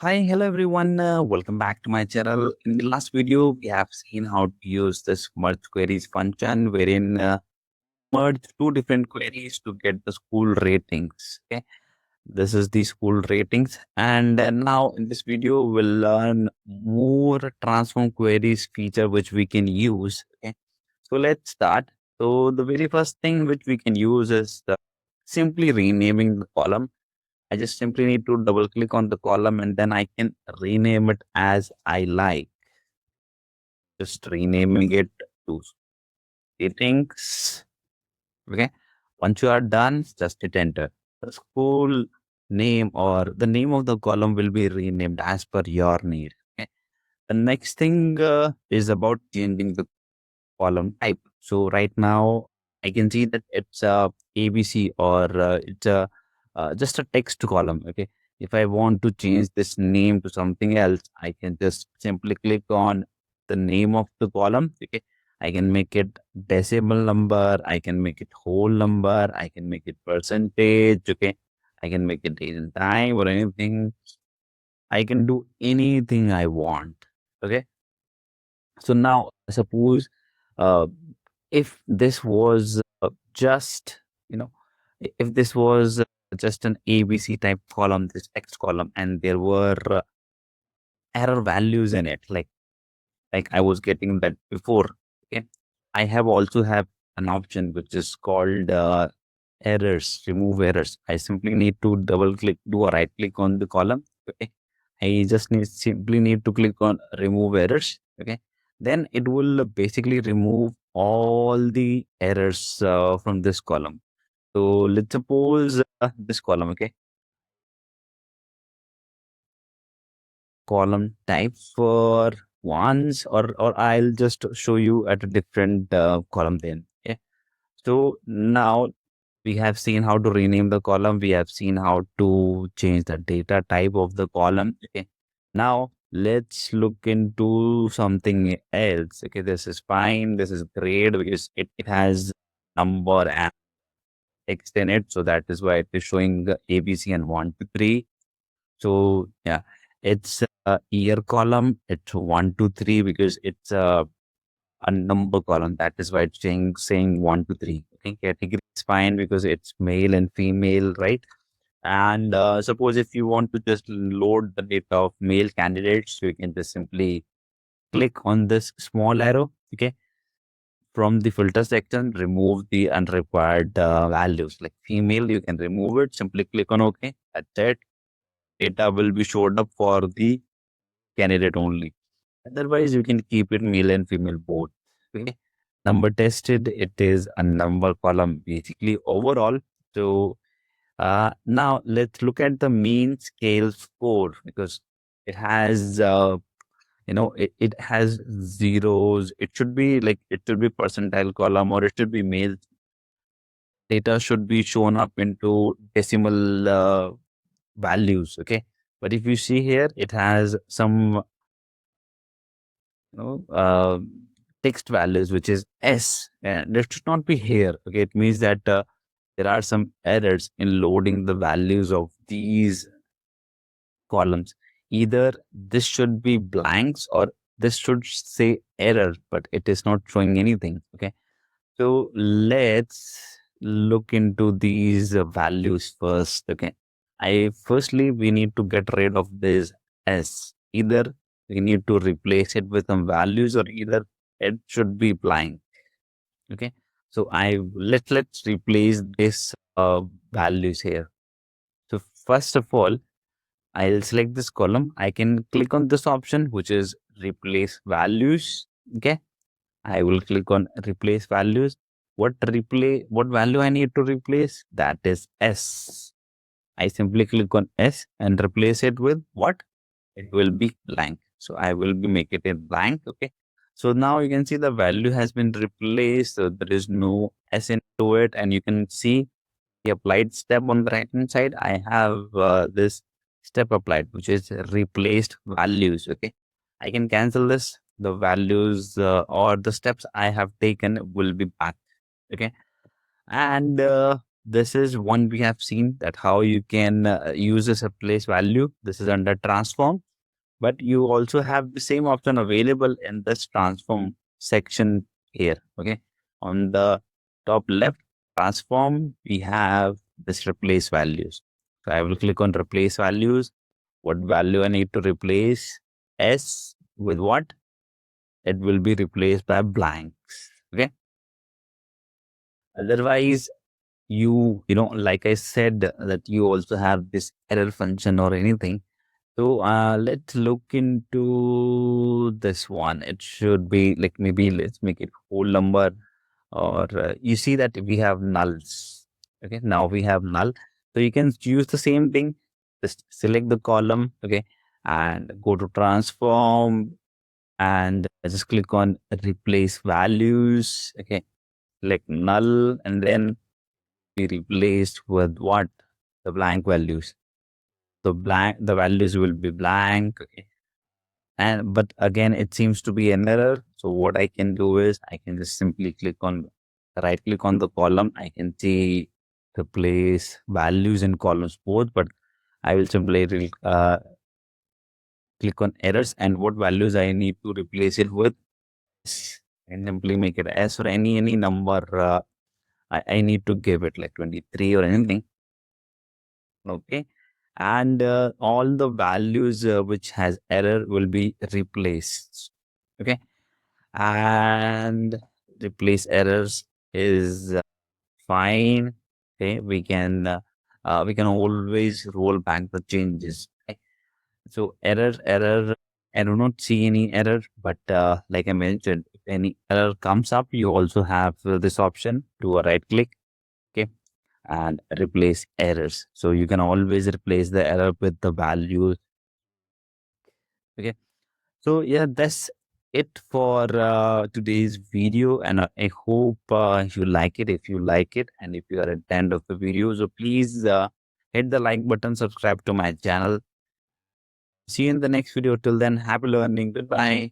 Hi, hello everyone. Welcome back to my channel. In the last video, we have seen how to use this merge queries function, wherein merge two different queries to get the school ratings. Okay, this is the school ratings, and now in this video, we'll learn more transform queries feature which we can use. Okay, so let's start. So the very first thing which we can use is simply renaming the column. I just simply need to double click on the column and then I can rename it as I like. Just renaming it to settings. Okay. Once you are done, just hit enter. The school name or the name of the column will be renamed as per your need. Okay. The next thing is about changing the column type. So right now I can see that it's a ABC or it's a just a text column. Okay. If I want to change this name to something else, I can just simply click on the name of the column. Okay. I can make it decimal number. I can make it whole number. I can make it percentage. Okay. I can make it date and time or anything. I can do anything I want. Okay. So now suppose uh, if this was just, you know, if this was just an ABC type column, this text column, and there were error values in it, like I was getting that before. Okay, I have also have an option which is called errors, remove errors. I simply need to double click, do a right click on the column. Okay, I just simply need to click on remove errors. Okay, then it will basically remove all the errors from this column. So let's suppose this column. Okay, column type for once, or I'll just show you at a different column then. Okay, so now we have seen how to rename the column. We have seen how to change the data type of the column. Okay. Now let's look into something else. Okay. This is fine. This is great because it has number and text in it. So that is why it is showing the ABC and 1 to 3. So yeah, it's a year column. It's 1 to 3 because it's a number column. That is why it's saying 1 to 3. Okay, category is fine because it's male and female, right? And suppose if you want to just load the data of male candidates, you can just simply click on this small arrow. Okay, from the filter section, remove the unrequired values. Like female, you can remove it. Simply click on OK. That's it. Data will be showed up for the candidate only. Otherwise, you can keep it male and female both. Okay. Number tested, it is a number column basically overall. So now let's look at the mean scale score because it has, it has zeros. It should be like, it should be percentile column or it should be male. Data should be shown up into decimal values. Okay. But if you see here, it has some text values, which is S, and it should not be here. Okay, it means that there are some errors in loading the values of these columns. Either this should be blanks or this should say error, but it is not showing anything. Okay, so let's look into these values first. Okay, I firstly we need to get rid of this S. Either we need to replace it with some values, or either it should be blank. Okay, so let's replace this values here. So first of all, I'll select this column. I can click on this option, which is replace values. Okay, I will click on replace values. What value I need to replace? That is S. I simply click on S and replace it with what? It will be blank. So I will be make it a blank. Okay. So now you can see the value has been replaced. So there is no S into it. And you can see the applied step on the right hand side. I have this step applied, which is replaced values. Okay. I can cancel this. The values or the steps I have taken will be back. Okay. And this is one we have seen that how you can use this replace value. This is under transform, but you also have the same option available in this transform section here. Okay. On the top left transform, we have this replace values. So I will click on replace values. What value I need to replace? S with what? It will be replaced by blanks. Okay. Otherwise, like I said, that you also have this error function or anything. So let's look into this one. It should be like, maybe let's make it whole number, or you see that we have nulls. Okay, now we have null. So you can use the same thing. Just select the column, okay, and go to transform and just click on replace values. Okay, like null, and then be replaced with what? The blank values. The values will be blank. Okay. And but again, it seems to be an error. So what I can do is I can just simply right click on the column. I can see replace values in columns both, but I will simply click on errors and what values I need to replace it with. And simply make it S or any number. I need to give it like 23 or anything. Okay. And all the values which has error will be replaced. Okay. And replace errors is fine. Okay. We can always roll back the changes. Okay? So error, I do not see any error, but like I mentioned, if any error comes up, you also have this option to a right click. Okay, and replace errors. So you can always replace the error with the values. Okay. So yeah, that's it for today's video, and I hope you like it. If you like it, and if you are at the end of the video, so please hit the like button, subscribe to my channel. See you in the next video. Till then, happy learning. Goodbye.